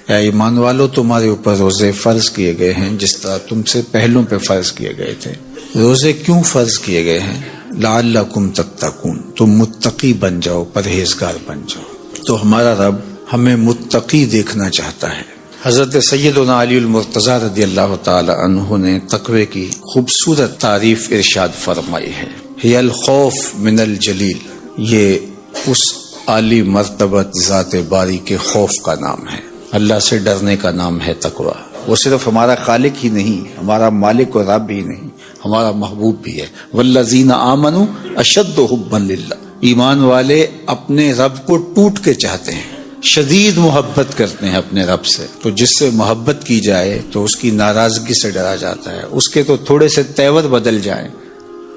اے ایمان والو تمہارے اوپر روزے فرض کیے گئے ہیں جس طرح تم سے پہلوں پہ فرض کیے گئے تھے۔ روزے کیوں فرض کیے گئے ہیں؟ لعلکم تتقون، تم متقی بن جاؤ، پرہیزگار بن جاؤ۔ تو ہمارا رب ہمیں متقی دیکھنا چاہتا ہے۔ حضرت سیدنا علی المرتضی رضی اللہ تعالی عنہ نے تقوی کی خوبصورت تعریف ارشاد فرمائی ہے۔ ہی الخوف من الجلیل، یہ اس عالی مرتبت ذات باری کے خوف کا نام ہے، اللہ سے ڈرنے کا نام ہے تقوی۔ وہ صرف ہمارا خالق ہی نہیں، ہمارا مالک و رب ہی نہیں، ہمارا محبوب بھی ہے۔ والذین آمنوا اشد حبا للہ، ایمان والے اپنے رب کو ٹوٹ کے چاہتے ہیں، شدید محبت کرتے ہیں اپنے رب سے۔ تو جس سے محبت کی جائے تو اس کی ناراضگی سے ڈرا جاتا ہے، اس کے تو تھوڑے سے تیور بدل جائیں،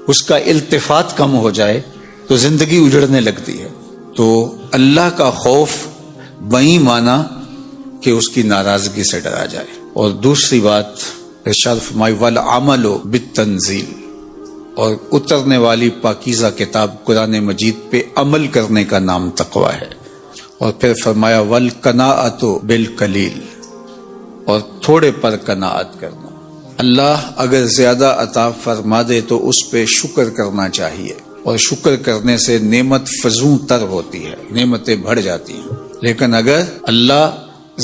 اس کا التفات کم ہو جائے تو زندگی اجڑنے لگتی ہے۔ تو اللہ کا خوف بئی مانا کہ اس کی ناراضگی سے ڈرا جائے۔ اور دوسری بات ارشاد فرمائی والعمل بالتنزیل، اور اترنے والی پاکیزہ کتاب قرآن مجید پہ عمل کرنے کا نام تقوی ہے۔ اور پھر فرمایا والقناعۃ بالقلیل، اور تھوڑے پر قناعت کرنا۔ اللہ اگر زیادہ عطا فرما دے تو اس پہ شکر کرنا چاہیے، اور شکر کرنے سے نعمت فزوں تر ہوتی ہے، نعمتیں بڑھ جاتی ہیں۔ لیکن اگر اللہ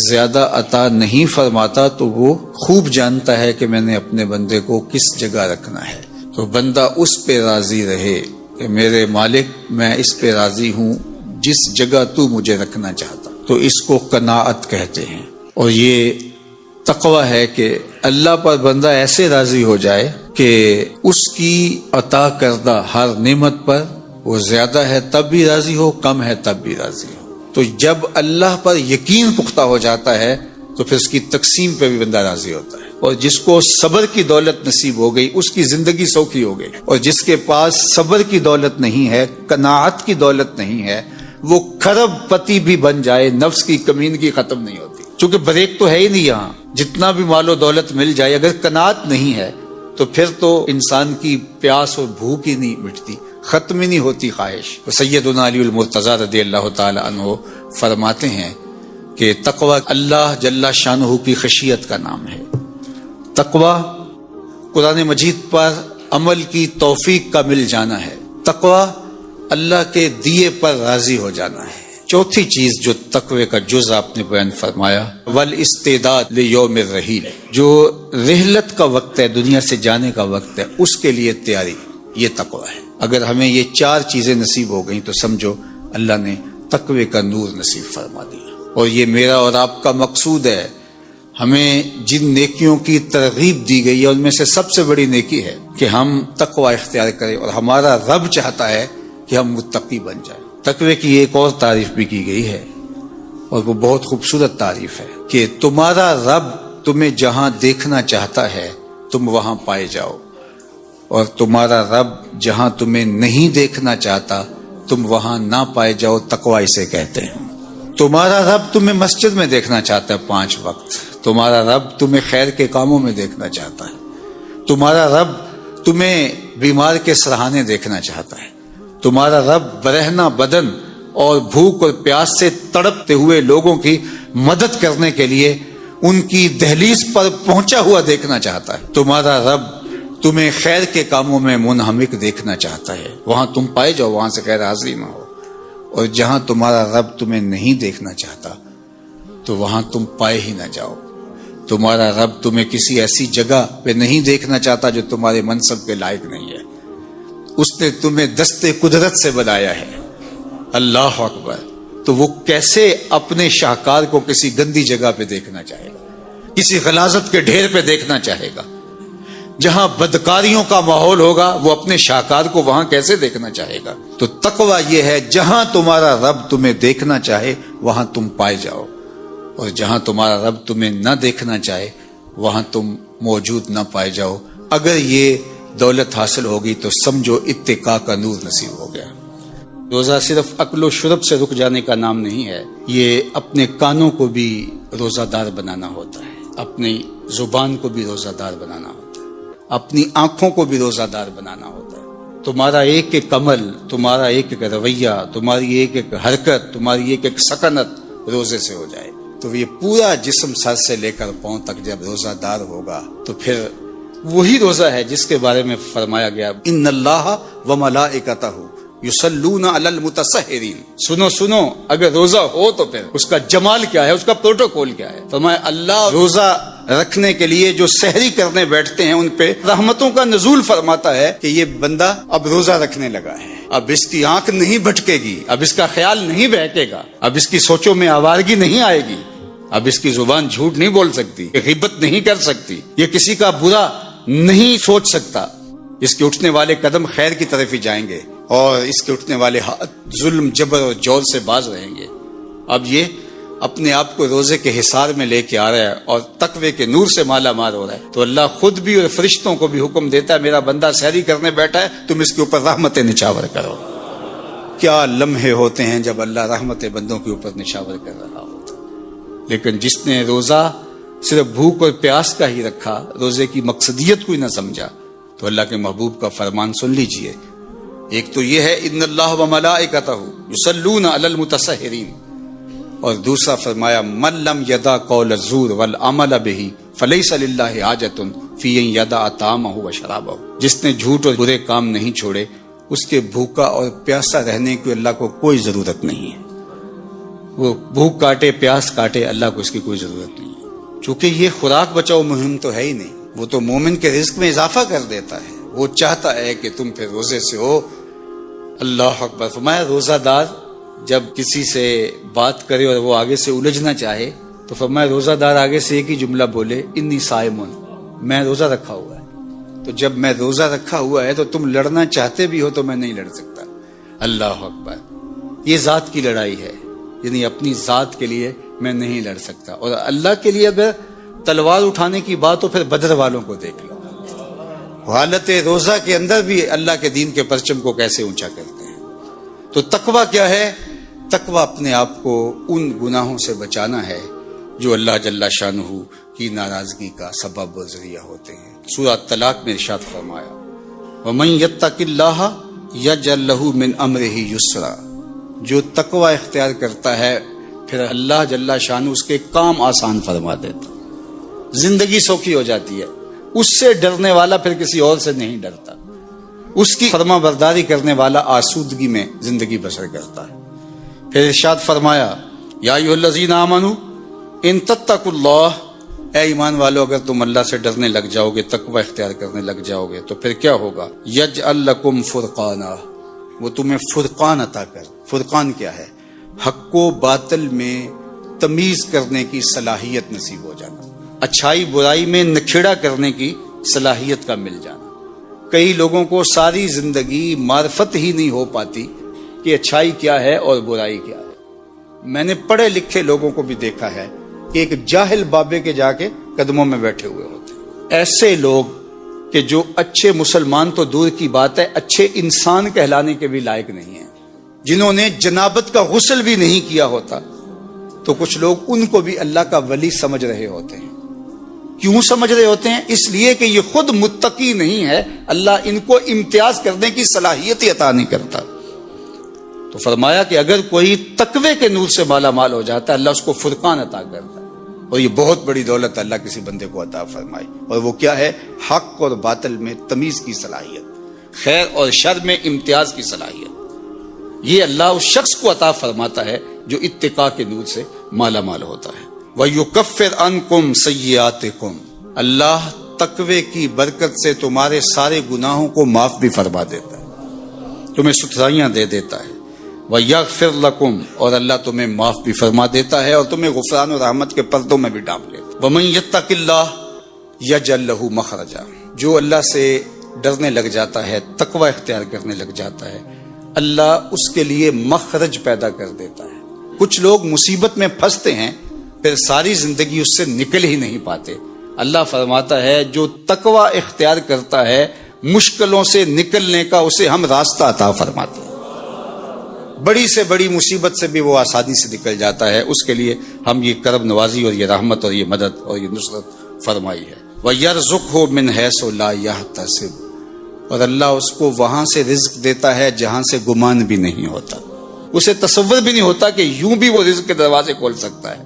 زیادہ عطا نہیں فرماتا تو وہ خوب جانتا ہے کہ میں نے اپنے بندے کو کس جگہ رکھنا ہے، تو بندہ اس پہ راضی رہے کہ میرے مالک میں اس پہ راضی ہوں جس جگہ تو مجھے رکھنا چاہتا، تو اس کو قناعت کہتے ہیں۔ اور یہ تقوی ہے کہ اللہ پر بندہ ایسے راضی ہو جائے کہ اس کی عطا کردہ ہر نعمت پر وہ زیادہ ہے تب بھی راضی ہو، کم ہے تب بھی راضی ہو۔ تو جب اللہ پر یقین پختہ ہو جاتا ہے تو پھر اس کی تقسیم پہ بھی بندہ راضی ہوتا ہے۔ اور جس کو صبر کی دولت نصیب ہو گئی اس کی زندگی سوکھی ہو گئی، اور جس کے پاس صبر کی دولت نہیں ہے، قناعت کی دولت نہیں ہے، وہ کھرب پتی بھی بن جائے نفس کی کمینگی ختم نہیں ہوتی، چونکہ بریک تو ہے ہی نہیں یہاں۔ جتنا بھی مال و دولت مل جائے اگر قناعت نہیں ہے تو پھر تو انسان کی پیاس اور بھوک ہی نہیں مٹتی، ختم ہی نہیں ہوتی خواہش۔ سیدنا علی المرتضی رضی اللہ تعالی عنہ فرماتے ہیں کہ تقوی اللہ جل شانہ کی خشیت کا نام ہے۔ تقوی قرآن مجید پر عمل کی توفیق کا مل جانا ہے، تقوی اللہ کے دیے پر راضی ہو جانا ہے۔ چوتھی چیز جو تقوی کا جز آپ نے بیان فرمایا والاستعداد لیوم الرحیل، جو رحلت کا وقت ہے، دنیا سے جانے کا وقت ہے، اس کے لیے تیاری، یہ تقوی ہے۔ اگر ہمیں یہ چار چیزیں نصیب ہو گئیں تو سمجھو اللہ نے تقوی کا نور نصیب فرما دیا۔ اور یہ میرا اور آپ کا مقصود ہے، ہمیں جن نیکیوں کی ترغیب دی گئی ہے ان میں سے سب سے بڑی نیکی ہے کہ ہم تقوی اختیار کریں، اور ہمارا رب چاہتا ہے کہ ہم متقی بن جائیں۔ تقوی کی ایک اور تعریف بھی کی گئی ہے، اور وہ بہت خوبصورت تعریف ہے کہ تمہارا رب تمہیں جہاں دیکھنا چاہتا ہے تم وہاں پائے جاؤ، اور تمہارا رب جہاں تمہیں نہیں دیکھنا چاہتا تم وہاں نہ پائے جاؤ، تقوی اسے کہتے ہیں۔ تمہارا رب تمہیں مسجد میں دیکھنا چاہتا ہے 5 وقت، تمہارا رب تمہیں خیر کے کاموں میں دیکھنا چاہتا ہے، تمہارا رب تمہیں بیمار کے سرہانے دیکھنا چاہتا ہے، تمہارا رب برہنہ بدن اور بھوک اور پیاس سے تڑپتے ہوئے لوگوں کی مدد کرنے کے لیے ان کی دہلیز پر پہنچا ہوا دیکھنا چاہتا ہے، تمہارا رب تمہیں خیر کے کاموں میں منہمک دیکھنا چاہتا ہے، وہاں تم پائے جاؤ، وہاں سے غیر حاضری نہ ہو۔ اور جہاں تمہارا رب تمہیں نہیں دیکھنا چاہتا تو وہاں تم پائے ہی نہ جاؤ۔ تمہارا رب تمہیں کسی ایسی جگہ پہ نہیں دیکھنا چاہتا جو تمہارے منصب کے لائق نہیں ہے، اس نے تمہیں دستے قدرت سے بنایا ہے۔ اللہ اکبر! تو وہ کیسے اپنے شاہکار کو کسی گندی جگہ پہ دیکھنا چاہے گا، کسی غلاظت کے ڈھیر پہ دیکھنا چاہے گا؟ جہاں بدکاریوں کا ماحول ہوگا وہ اپنے شاہکار کو وہاں کیسے دیکھنا چاہے گا؟ تو تقوی یہ ہے جہاں تمہارا رب تمہیں دیکھنا چاہے وہاں تم پائے جاؤ، اور جہاں تمہارا رب تمہیں نہ دیکھنا چاہے وہاں تم موجود نہ پائے جاؤ۔ اگر یہ دولت حاصل ہوگی تو سمجھو اتقاء کا نور نصیب ہو گیا۔ روزہ صرف اکل و شرب سے رک جانے کا نام نہیں ہے، یہ اپنے کانوں کو بھی روزہ دار بنانا ہوتا ہے، اپنی زبان کو بھی روزہ دار بنانا ہوتا ہے، اپنی آنکھوں کو بھی روزہ دار بنانا ہوتا ہے۔ تمہارا ایک ایک عمل، تمہارا ایک ایک رویہ، تمہاری ایک ایک حرکت، تمہاری ایک ایک سکنت روزے سے ہو جائے تو یہ پورا جسم سر سے لے کر پاؤں تک جب روزہ دار ہوگا تو پھر وہی روزہ ہے جس کے بارے میں فرمایا گیا ان اللہ وملائکتہ یصلون علی المتسحرین. سنو اگر روزہ ہو تو پھر اس کا جمال کیا ہے، اس کا پروٹوکول کیا ہے. فرمایا اللہ روزہ رکھنے کے لیے جو سحری کرنے بیٹھتے ہیں ان پہ رحمتوں کا نزول فرماتا ہے کہ یہ بندہ اب روزہ رکھنے لگا ہے، اب اس کی آنکھ نہیں بھٹکے گی، اب اس کا خیال نہیں بہکے گا، اب اس کی سوچوں میں آوارگی نہیں آئے گی، اب اس کی زبان جھوٹ نہیں بول سکتی، غیبت نہیں کر سکتی، یہ کسی کا برا نہیں سوچ سکتا. اس کے اٹھنے والے قدم خیر کی طرف ہی جائیں گے اور اس کے اٹھنے والے ہاتھ ظلم جبر اور جور سے باز رہیں گے. اب یہ اپنے آپ کو روزے کے حصار میں لے کے آ رہا ہے اور تقوی کے نور سے مالا مال ہو رہا ہے، تو اللہ خود بھی اور فرشتوں کو بھی حکم دیتا ہے میرا بندہ سحری کرنے بیٹھا ہے، تم اس کے اوپر رحمت نچاور کرو. کیا لمحے ہوتے ہیں جب اللہ رحمت بندوں کے اوپر نچاور کر رہا ہوتا. لیکن جس نے روزہ صرف بھوک اور پیاس کا ہی رکھا، روزے کی مقصدیت کو ہی نہ سمجھا، تو اللہ کے محبوب کا فرمان سن لیجئے. ایک تو یہ ہے ان اللہ وملائکتہ یصلون علی المتسحرین، اور دوسرا فرمایا من لم یدع قول الزور والعمل بہ فلیس للہ حاجۃ فی ان یدع طعامہ وشرابہ. جس نے جھوٹ اور برے کام نہیں چھوڑے اس کے بھوکا اور پیاسا رہنے کی اللہ کو کوئی ضرورت نہیں ہے. وہ بھوک کاٹے پیاس کاٹے، اللہ کو اس کی کوئی ضرورت نہیں ہے، چونکہ یہ خوراک بچاؤ مہم تو ہے ہی نہیں. وہ تو مومن کے رزق میں اضافہ کر دیتا ہے. وہ چاہتا ہے کہ تم پھر روزے سے ہو. اللہ اکبر. فرمایا روزہ دار جب کسی سے بات کرے اور وہ آگے سے الجھنا چاہے تو فرمایا روزہ دار آگے سے ایک ہی جملہ بولے انی صائمون، میں روزہ رکھا ہوا ہے. تو جب میں روزہ رکھا ہوا ہے تو تم لڑنا چاہتے بھی ہو تو میں نہیں لڑ سکتا. اللہ اکبر. یہ ذات کی لڑائی ہے، یعنی اپنی ذات کے لیے میں نہیں لڑ سکتا. اور اللہ کے لیے اگر تلوار اٹھانے کی بات تو پھر بدر والوں کو دیکھ لو. حالت روزہ کے اندر بھی اللہ کے دین کے پرچم کو کیسے اونچا کرتے ہیں. تو تقویٰ کیا ہے؟ تقویٰ اپنے آپ کو ان گناہوں سے بچانا ہے جو اللہ جل شانہ کی ناراضگی کا سبب و ذریعہ ہوتے ہیں. سورہ طلاق میں ارشاد فرمایا وَمَن يَتَّقِ اللَّهَ يَجْعَل لَّهُ مِنْ أَمْرِهِ يُسْرًا. جو تقویٰ اختیار کرتا ہے پھر اللہ جل شانہ اس کے کام آسان فرما دیتا، زندگی سوکھی ہو جاتی ہے. اس سے ڈرنے والا پھر کسی اور سے نہیں ڈرتا، اس کی فرما برداری کرنے والا آسودگی میں زندگی بسر کرتا ہے. پھر ارشاد فرمایا یا ایھا الذین آمنوا ان تتقوا اللہ. اے ایمان والو اگر تم اللہ سے ڈرنے لگ جاؤ گے، تقوی اختیار کرنے لگ جاؤ گے تو پھر کیا ہوگا؟ یجعل لکم فرقانا. وہ تمہیں فرقان عطا کر. فرقان کیا ہے؟ حق و باطل میں تمیز کرنے کی صلاحیت نصیب ہو جانا، اچھائی برائی میں نکھیڑا کرنے کی صلاحیت کا مل جانا. کئی لوگوں کو ساری زندگی معرفت ہی نہیں ہو پاتی کہ اچھائی کیا ہے اور برائی کیا ہے. میں نے پڑھے لکھے لوگوں کو بھی دیکھا ہے کہ ایک جاہل بابے کے جا کے قدموں میں بیٹھے ہوئے ہوتے ہیں. ایسے لوگ کہ جو اچھے مسلمان تو دور کی بات ہے، اچھے انسان کہلانے کے بھی لائق نہیں ہیں، جنہوں نے جنابت کا غسل بھی نہیں کیا ہوتا، تو کچھ لوگ ان کو بھی اللہ کا ولی سمجھ رہے ہوتے ہیں. کیوں سمجھ رہے ہوتے ہیں؟ اس لیے کہ یہ خود متقی نہیں ہے، اللہ ان کو امتیاز کرنے کی صلاحیت ہی عطا نہیں کرتا. تو فرمایا کہ اگر کوئی تقوی کے نور سے مالا مال ہو جاتا ہے اللہ اس کو فرقان عطا کرتا ہے. اور یہ بہت بڑی دولت اللہ کسی بندے کو عطا فرمائی. اور وہ کیا ہے؟ حق اور باطل میں تمیز کی صلاحیت، خیر اور شر میں امتیاز کی صلاحیت. یہ اللہ اس شخص کو عطا فرماتا ہے جو اتقاء کے نور سے مالا مال ہوتا ہے. وَيُكَفِّرْ عَنْكُمْ سَيِّئَاتِكُمْ. اللہ تقوی کی برکت سے تمہارے سارے گناہوں کو معاف بھی فرما دیتا ہے، تمہیں ستھرائیاں دے دیتا ہے. وَيَغْفِرْ لَكُمْ. اور اللہ تمہیں معاف بھی فرما دیتا ہے اور تمہیں غفران و رحمت کے پردوں میں بھی ڈانپ لیتا ہے. وَمَن يَتَّقِ اللَّهَ يَجْعَل لَّهُ مَخْرَجًا. جو اللہ سے ڈرنے لگ جاتا ہے، تقوی اختیار کرنے لگ جاتا ہے، اللہ اس کے لیے مخرج پیدا کر دیتا ہے. کچھ لوگ مصیبت میں پھنستے ہیں پھر ساری زندگی اس سے نکل ہی نہیں پاتے. اللہ فرماتا ہے جو تقوی اختیار کرتا ہے مشکلوں سے نکلنے کا اسے ہم راستہ عطا فرماتے ہیں. بڑی سے بڑی مصیبت سے بھی وہ آسانی سے نکل جاتا ہے. اس کے لیے ہم یہ کرم نوازی اور یہ رحمت اور یہ مدد اور یہ نصرت فرمائی ہے. وَيَرْزُقْهُ مِنْ حَيْثُ لَا يَحْتَسِبُ. اور اللہ اس کو وہاں سے رزق دیتا ہے جہاں سے گمان بھی نہیں ہوتا. اسے تصور بھی نہیں ہوتا کہ یوں بھی وہ رزق کے دروازے کھول سکتا ہے.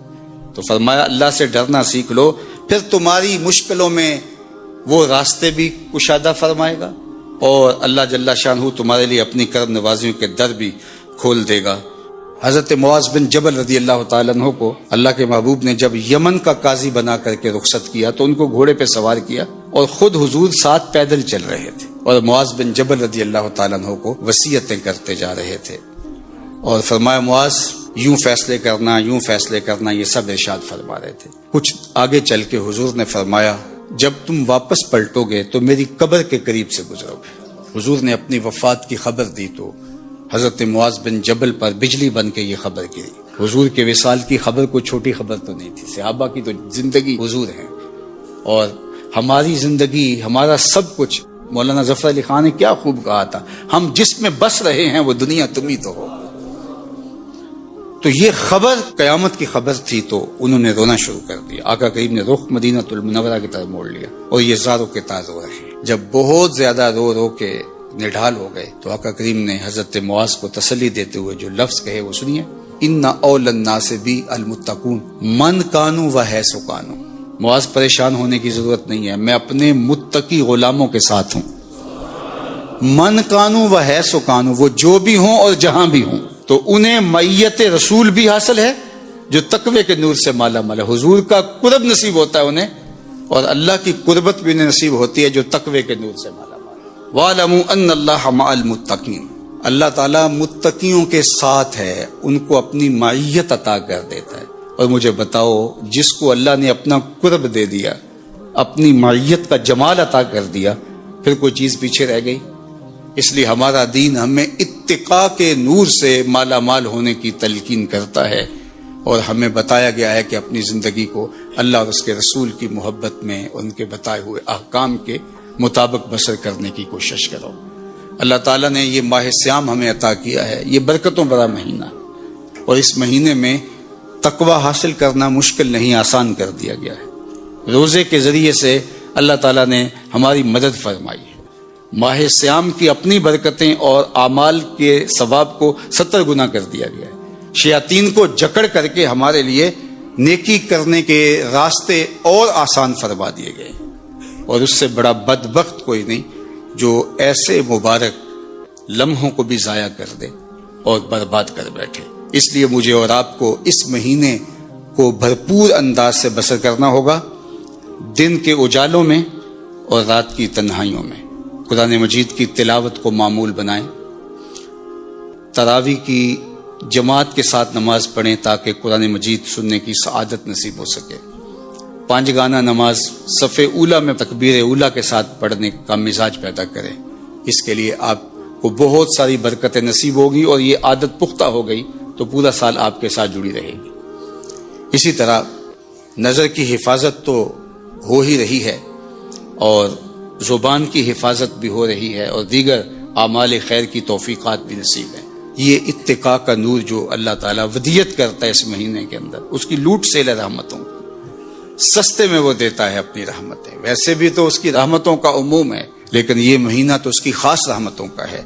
تو فرمایا اللہ سے ڈرنا سیکھ لو، پھر تمہاری مشکلوں میں وہ راستے بھی کشادہ فرمائے گا، اور اللہ جل شانہ تمہارے لیے اپنی کرم نوازیوں کے در بھی کھول دے گا۔ حضرت معاذ بن جبل رضی اللہ تعالیٰ عنہ کو اللہ کے محبوب نے جب یمن کا قاضی بنا کر کے رخصت کیا تو ان کو گھوڑے پہ سوار کیا، اور خود حضور ساتھ پیدل چل رہے تھے، اور معاذ بن جبل رضی اللہ تعالیٰ عنہ کو وصیتیں کرتے جا رہے تھے، اور فرمایا معاذ یوں فیصلے کرنا، یوں فیصلے کرنا، یہ سب ارشاد فرما رہے تھے۔ کچھ آگے چل کے حضور نے فرمایا جب تم واپس پلٹو گے تو میری قبر کے قریب سے گزرو گے۔ حضور نے اپنی وفات کی خبر دی تو حضرت معاذ بن جبل پر بجلی بن کے یہ خبر گری۔ حضور کے وصال کی خبر کوئی چھوٹی خبر تو نہیں تھی، صحابہ کی تو زندگی حضور ہیں، اور ہماری زندگی، ہمارا سب کچھ۔ مولانا ظفر علی خان نے کیا خوب کہا تھا، ہم جس میں بس رہے ہیں وہ دنیا تم ہی تو ہو۔ تو یہ خبر قیامت کی خبر تھی، تو انہوں نے رونا شروع کر دیا۔ آقا کریم نے رخ مدینہ المنورہ کی طرف موڑ لیا، اور یہ زاروں کے تار رو رہے ہیں۔ جب بہت زیادہ رو رو کے نڈھال ہو گئے تو آقا کریم نے حضرت معاذ کو تسلی دیتے ہوئے جو لفظ کہے وہ سنیے، ان اول الناس بی المتقون من کانوا و حیث کانوا۔ معاذ پریشان ہونے کی ضرورت نہیں ہے، میں اپنے متقی غلاموں کے ساتھ ہوں۔ من کانوا و حیث کانوا، وہ جو بھی ہوں اور جہاں بھی ہوں، تو انہیں معیت رسول بھی حاصل ہے جو تقوی کے نور سے مالا مال ہے۔ حضور کا قرب نصیب ہوتا ہے انہیں، اور اللہ کی قربت بھی انہیں نصیب ہوتی ہے جو تقوی کے نور سے مالا مال ہے۔ وَاعْلَمُوا أَنَّ اللَّهَ مَعَ الْمُتَّقِينَ، اللہ تعالیٰ متقیوں کے ساتھ ہے، ان کو اپنی معیت عطا کر دیتا ہے۔ اور مجھے بتاؤ، جس کو اللہ نے اپنا قرب دے دیا، اپنی معیت کا جمال عطا کر دیا، پھر کوئی چیز پیچھے رہ گئی؟ اس لیے ہمارا دین ہمیں اتقاء کے نور سے مالا مال ہونے کی تلقین کرتا ہے، اور ہمیں بتایا گیا ہے کہ اپنی زندگی کو اللہ اور اس کے رسول کی محبت میں ان کے بتائے ہوئے احکام کے مطابق بسر کرنے کی کوشش کرو۔ اللہ تعالیٰ نے یہ ماہ سیام ہمیں عطا کیا ہے، یہ برکتوں بڑا مہینہ، اور اس مہینے میں تقوی حاصل کرنا مشکل نہیں، آسان کر دیا گیا ہے۔ روزے کے ذریعے سے اللہ تعالیٰ نے ہماری مدد فرمائی ہے۔ ماہ سیام کی اپنی برکتیں اور اعمال کے ثواب کو 70 گنا کر دیا گیا ہے۔ شیاطین کو جکڑ کر کے ہمارے لیے نیکی کرنے کے راستے اور آسان فرما دیے گئے ہیں، اور اس سے بڑا بدبخت کوئی نہیں جو ایسے مبارک لمحوں کو بھی ضائع کر دے اور برباد کر بیٹھے۔ اس لیے مجھے اور آپ کو اس مہینے کو بھرپور انداز سے بسر کرنا ہوگا، دن کے اجالوں میں اور رات کی تنہائیوں میں۔ قرآن مجید کی تلاوت کو معمول بنائیں، تراویح کی جماعت کے ساتھ نماز پڑھیں تاکہ قرآن مجید سننے کی سعادت نصیب ہو سکے۔ 5 گانہ نماز صف اولا میں تکبیر اولا کے ساتھ پڑھنے کا مزاج پیدا کریں، اس کے لیے آپ کو بہت ساری برکتیں نصیب ہوگی، اور یہ عادت پختہ ہو گئی تو پورا سال آپ کے ساتھ جڑی رہے گی۔ اسی طرح نظر کی حفاظت تو ہو ہی رہی ہے، اور زبان کی حفاظت بھی ہو رہی ہے، اور دیگر اعمال خیر کی توفیقات بھی نصیب ہیں۔ یہ اتقاء کا نور جو اللہ تعالیٰ ودیت کرتا ہے اس مہینے کے اندر، اس کی لوٹ سیل رحمتوں سستے میں وہ دیتا ہے اپنی رحمتیں۔ ویسے بھی تو اس کی رحمتوں کا عموم ہے، لیکن یہ مہینہ تو اس کی خاص رحمتوں کا ہے۔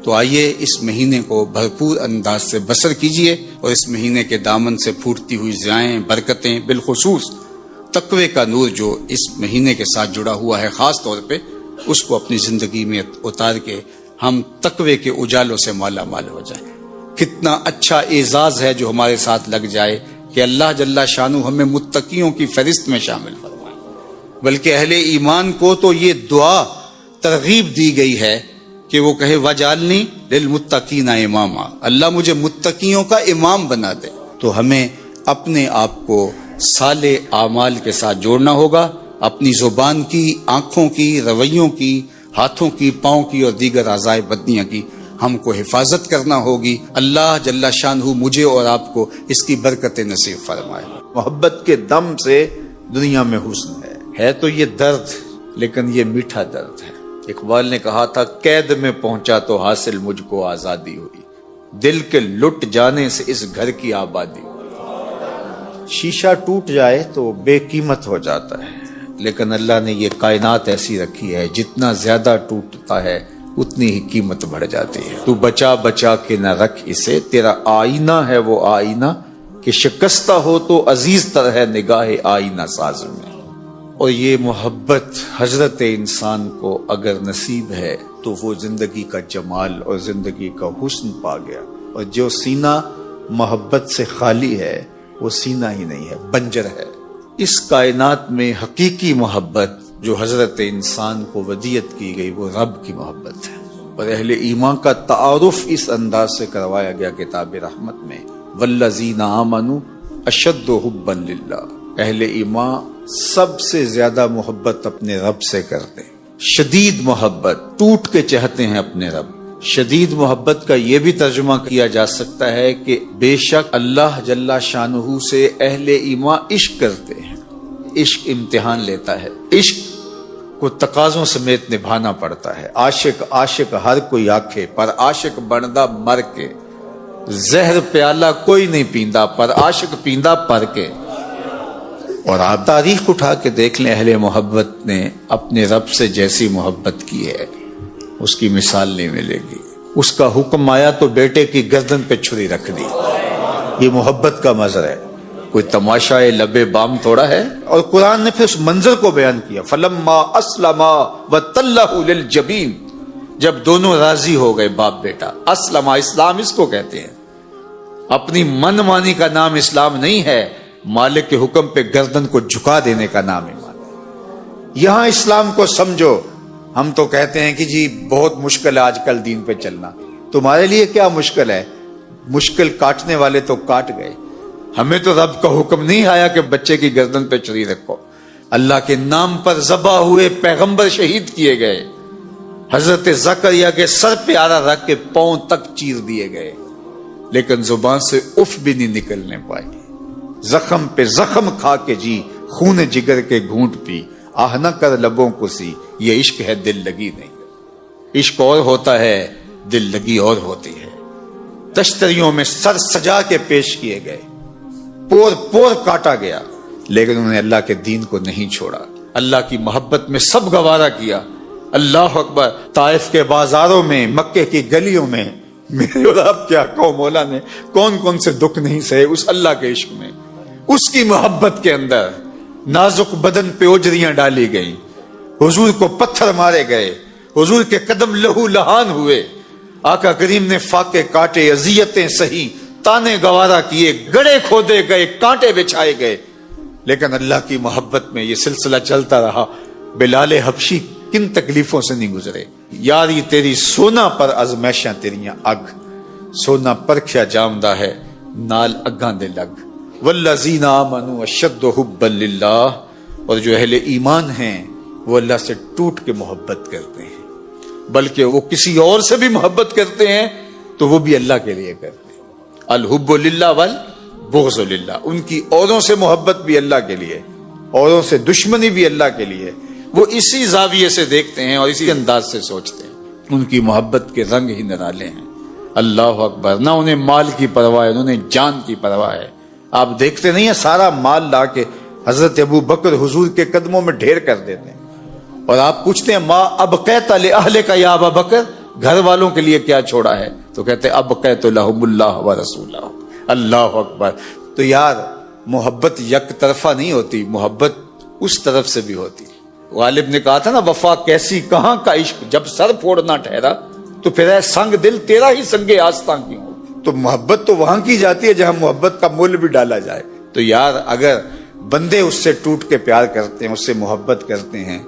تو آئیے اس مہینے کو بھرپور انداز سے بسر کیجئے، اور اس مہینے کے دامن سے پھوٹتی ہوئی ضیائیں، برکتیں، بالخصوص تقوی کا نور جو اس مہینے کے ساتھ جڑا ہوا ہے خاص طور پہ، اس کو اپنی زندگی میں اتار کے ہم تقوی کے اجالوں سے مالا مال ہو جائیں۔ کتنا اچھا اعزاز ہے جو ہمارے ساتھ لگ جائے کہ اللہ جل شانہ ہمیں متقیوں کی فہرست میں شامل فرمائے۔ بلکہ اہل ایمان کو تو یہ دعا ترغیب دی گئی ہے کہ وہ کہے وَجَعَلْنِي لِلْمُتَّقِينَ اماما، اللہ مجھے متقیوں کا امام بنا دے۔ تو ہمیں اپنے آپ کو صالح اعمال کے ساتھ جوڑنا ہوگا، اپنی زبان کی، آنکھوں کی، رویوں کی، ہاتھوں کی، پاؤں کی اور دیگر اعضائے بدنیہ کی ہم کو حفاظت کرنا ہوگی۔ اللہ جل شانہ مجھے اور آپ کو اس کی برکت نصیب فرمائے۔ محبت کے دم سے دنیا میں حسن ہے تو یہ درد، لیکن یہ میٹھا درد ہے۔ اقبال نے کہا تھا قید میں پہنچا تو حاصل مجھ کو آزادی ہوئی، دل کے لٹ جانے سے اس گھر کی آبادی ہوئی۔ شیشہ ٹوٹ جائے تو بے قیمت ہو جاتا ہے، لیکن اللہ نے یہ کائنات ایسی رکھی ہے جتنا زیادہ ٹوٹتا ہے اتنی ہی قیمت بڑھ جاتی ہے۔ تو بچا بچا کے نہ رکھ اسے، تیرا آئینہ ہے وہ آئینہ کہ شکستہ ہو تو عزیز تر ہے نگاہ آئینہ ساز میں. اور یہ محبت حضرت انسان کو اگر نصیب ہے تو وہ زندگی کا جمال اور زندگی کا حسن پا گیا. اور جو سینہ محبت سے خالی ہے وہ سینہ ہی نہیں ہے، بنجر ہے. اس کائنات میں حقیقی محبت جو حضرت انسان کو ودیعت کی گئی وہ رب کی محبت ہے. اور اہل ایمان کا تعارف اس انداز سے کروایا گیا کتاب رحمت میں، والذین آمنوا اشد حبا للہ. اہل ایمان سب سے زیادہ محبت اپنے رب سے کرتے ہیں، شدید محبت، ٹوٹ کے چاہتے ہیں اپنے رب. شدید محبت کا یہ بھی ترجمہ کیا جا سکتا ہے کہ بے شک اللہ جل شانہ سے اہل ایمان عشق کرتے ہیں. عشق امتحان لیتا ہے، عشق کو تقاضوں سمیت نبھانا پڑتا ہے. عاشق ہر کوئی آکھے پر عاشق بندا مر کے، زہر پیالہ کوئی نہیں پیندا پر عاشق پیندا پر کے. اور آپ تاریخ اٹھا کے دیکھ لیں، اہل محبت نے اپنے رب سے جیسی محبت کی ہے اس کی مثال نہیں ملے گی. اس کا حکم آیا تو بیٹے کی گردن پہ چھری رکھ دی. یہ محبت کا منظر ہے، کوئی تماشا لبے بام تھوڑا ہے. اور قرآن نے پھر اس منظر کو بیان کیا، فلما اسلما وتلہ للجبین. جب دونوں راضی ہو گئے باپ بیٹا. اسلما، اسلام اس کو کہتے ہیں. اپنی من مانی کا نام اسلام نہیں ہے، مالک کے حکم پہ گردن کو جھکا دینے کا نام ایمان ہے. یہاں اسلام کو سمجھو. ہم تو کہتے ہیں کہ جی بہت مشکل ہے آج کل دین پہ چلنا. تمہارے لیے کیا مشکل ہے؟ مشکل کاٹنے والے تو کاٹ گئے. ہمیں تو رب کا حکم نہیں آیا کہ بچے کی گردن پہ چھری رکھو. اللہ کے نام پر ذبح ہوئے پیغمبر شہید کیے گئے. حضرت زکریا کے سر پہ آرا رکھ کے پاؤں تک چیر دیے گئے، لیکن زبان سے اف بھی نہیں نکلنے پائی. زخم پہ زخم کھا کے جی، خون جگر کے گھونٹ پی، آہ نہ کر لبوں کو سی. یہ عشق ہے، دل لگی نہیں. عشق اور ہوتا ہے، دل لگی اور ہوتی ہے. تشتریوں میں سر سجا کے پیش کیے گئے، پور پور کاٹا گیا، لیکن انہوں نے اللہ کے دین کو نہیں چھوڑا. اللہ کی محبت میں سب گوارا کیا. اللہ اکبر. طائف کے بازاروں میں، مکے کی گلیوں میں، میرے اور آپ کیا کہو، مولا نے کون کون سے دکھ نہیں سہے اس اللہ کے عشق میں. اس کی محبت کے اندر نازک بدن پہ اوجریاں ڈالی گئیں، حضور کو پتھر مارے گئے، حضور کے قدم لہو لہان ہوئے، آقا کریم نے فاقے کاٹے، اذیتیں سہی، تانے گوارا کیے، گڑے کھودے گئے، کانٹے بچھائے گئے، لیکن اللہ کی محبت میں یہ سلسلہ چلتا رہا. بلال حبشی کن تکلیفوں سے نہیں گزرے. یاری تیری سونا پر ازمیشاں تیریاں اگ، سونا پرکھیا جامدہ ہے نال اگاں دے لگ. والذین آمنوا اشد حبا للہ. اور جو اہل ایمان ہیں وہ اللہ سے ٹوٹ کے محبت کرتے ہیں، بلکہ وہ کسی اور سے بھی محبت کرتے ہیں تو وہ بھی اللہ کے لیے کرتے ہیں. الحب للہ والبغض للہ. ان کی اوروں سے محبت بھی اللہ کے لیے، اوروں سے دشمنی بھی اللہ کے لیے. وہ اسی زاویے سے دیکھتے ہیں اور اسی انداز سے سوچتے ہیں. ان کی محبت کے رنگ ہی نرالے ہیں. اللہ اکبر. نہ انہیں مال کی پرواہ ہے، انہیں جان کی پرواہ ہے. آپ دیکھتے نہیں ہیں سارا مال لا کے حضرت ابو بکر حضور کے قدموں میں ڈھیر کر دیتے ہیں، اور آپ پوچھتے ہیں ما ابقیت لأہلک یا ابا بکر، گھر والوں کے لیے کیا چھوڑا ہے؟ تو کہتے ہیں ابقیت لہم اللہ ورسولہ. اللہ اکبر. تو یار محبت یک طرفہ نہیں ہوتی، محبت اس طرف سے بھی ہوتی. غالب نے کہا تھا نا، وفا کیسی کہاں کا عشق، جب سر پھوڑنا ٹھہرا تو پھر اے سنگ دل تیرا ہی سنگ آستاں کیوں. تو محبت تو وہاں کی جاتی ہے جہاں محبت کا مول بھی ڈالا جائے. تو یار اگر بندے اس سے ٹوٹ کے پیار کرتے ہیں، اس سے محبت کرتے ہیں،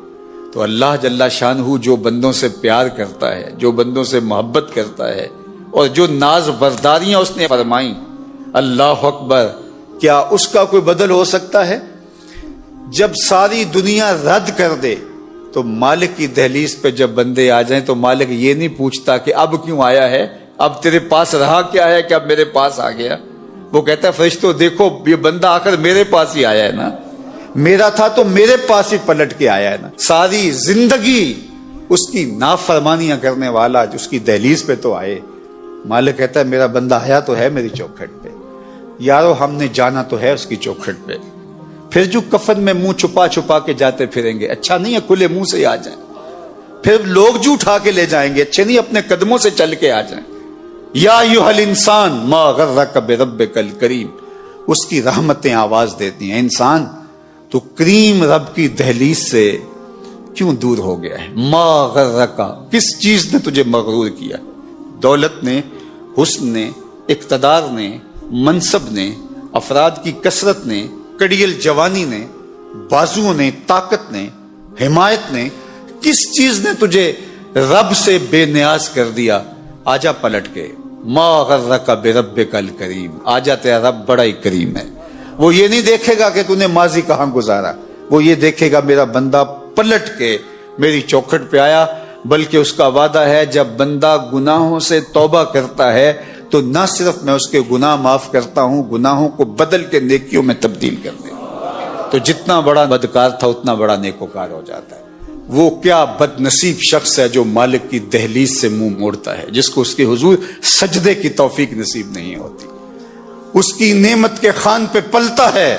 تو اللہ جل شانہ جو بندوں سے پیار کرتا ہے، جو بندوں سے محبت کرتا ہے، اور جو ناز برداریاں اس نے فرمائیں، اللہ اکبر، کیا اس کا کوئی بدل ہو سکتا ہے؟ جب ساری دنیا رد کر دے تو مالک کی دہلیز پہ جب بندے آ جائیں تو مالک یہ نہیں پوچھتا کہ اب کیوں آیا ہے، اب تیرے پاس رہا کیا ہے کہ اب میرے پاس آ گیا. وہ کہتا ہے فرشتوں دیکھو یہ بندہ آخر میرے پاس ہی آیا ہے نا، میرا تھا تو میرے پاس ہی پلٹ کے آیا ہے نا. ساری زندگی اس کی نافرمانیاں کرنے والا اس کی دہلیز پہ تو آئے. مالک کہتا ہے میرا بندہ آیا تو ہے میری چوکھٹ پہ، یارو ہم نے جانا تو ہے اس کی چوکھٹ پہ. پھر جو کفن میں منہ چھپا چھپا کے جاتے پھریں گے، اچھا نہیں ہے کھلے منہ سے آ جائیں. پھر لوگ جو اٹھا کے لے جائیں گے، اچھے نہیں اپنے قدموں سے چل کے آ جائیں. یا ایھا الانسان ما غرک بربک الکریم اس کی رحمتیں آواز دیتی ہیں، انسان تو کریم رب کی دہلیز سے کیوں دور ہو گیا ہے؟ ما غرکا، کس چیز نے تجھے مغرور کیا؟ دولت نے، حسن نے، اقتدار نے، منصب نے، افراد کی کثرت نے، کڑیل جوانی نے، بازوؤں نے، طاقت نے، حمایت نے، کس چیز نے تجھے رب سے بے نیاز کر دیا؟ آجا پلٹ کے، ما غرک بربک الکریم، آجا تیرا رب بڑا ہی کریم ہے۔ وہ یہ نہیں دیکھے گا کہ تو نے ماضی کہاں گزارا، وہ یہ دیکھے گا میرا بندہ پلٹ کے میری چوکھٹ پہ آیا، بلکہ اس کا وعدہ ہے جب بندہ گناہوں سے توبہ کرتا ہے تو نہ صرف میں اس کے گناہ معاف کرتا ہوں، گناہوں کو بدل کے نیکیوں میں تبدیل کر دیتا ہوں۔ تو جتنا بڑا بدکار تھا اتنا بڑا نیکوکار ہو جاتا ہے۔ وہ کیا بد نصیب شخص ہے جو مالک کی دہلیز سے منہ موڑتا ہے، جس کو اس کے حضور سجدے کی توفیق نصیب نہیں ہوتی، اس کی نعمت کے خوان پہ پلتا ہے،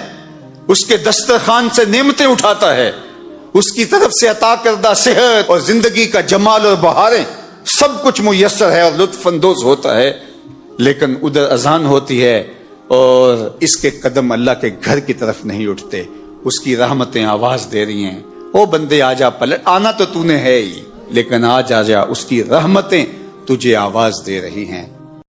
اس کے دسترخوان سے نعمتیں اٹھاتا ہے، اس کی طرف سے عطا کردہ صحت اور زندگی کا جمال اور بہاریں سب کچھ میسر ہے اور لطف اندوز ہوتا ہے، لیکن ادھر اذان ہوتی ہے اور اس کے قدم اللہ کے گھر کی طرف نہیں اٹھتے۔ اس کی رحمتیں آواز دے رہی ہیں، او بندے آجا پلٹ، آنا تو تو نے ہے ہی، لیکن آج آجا، اس کی رحمتیں تجھے آواز دے رہی ہیں۔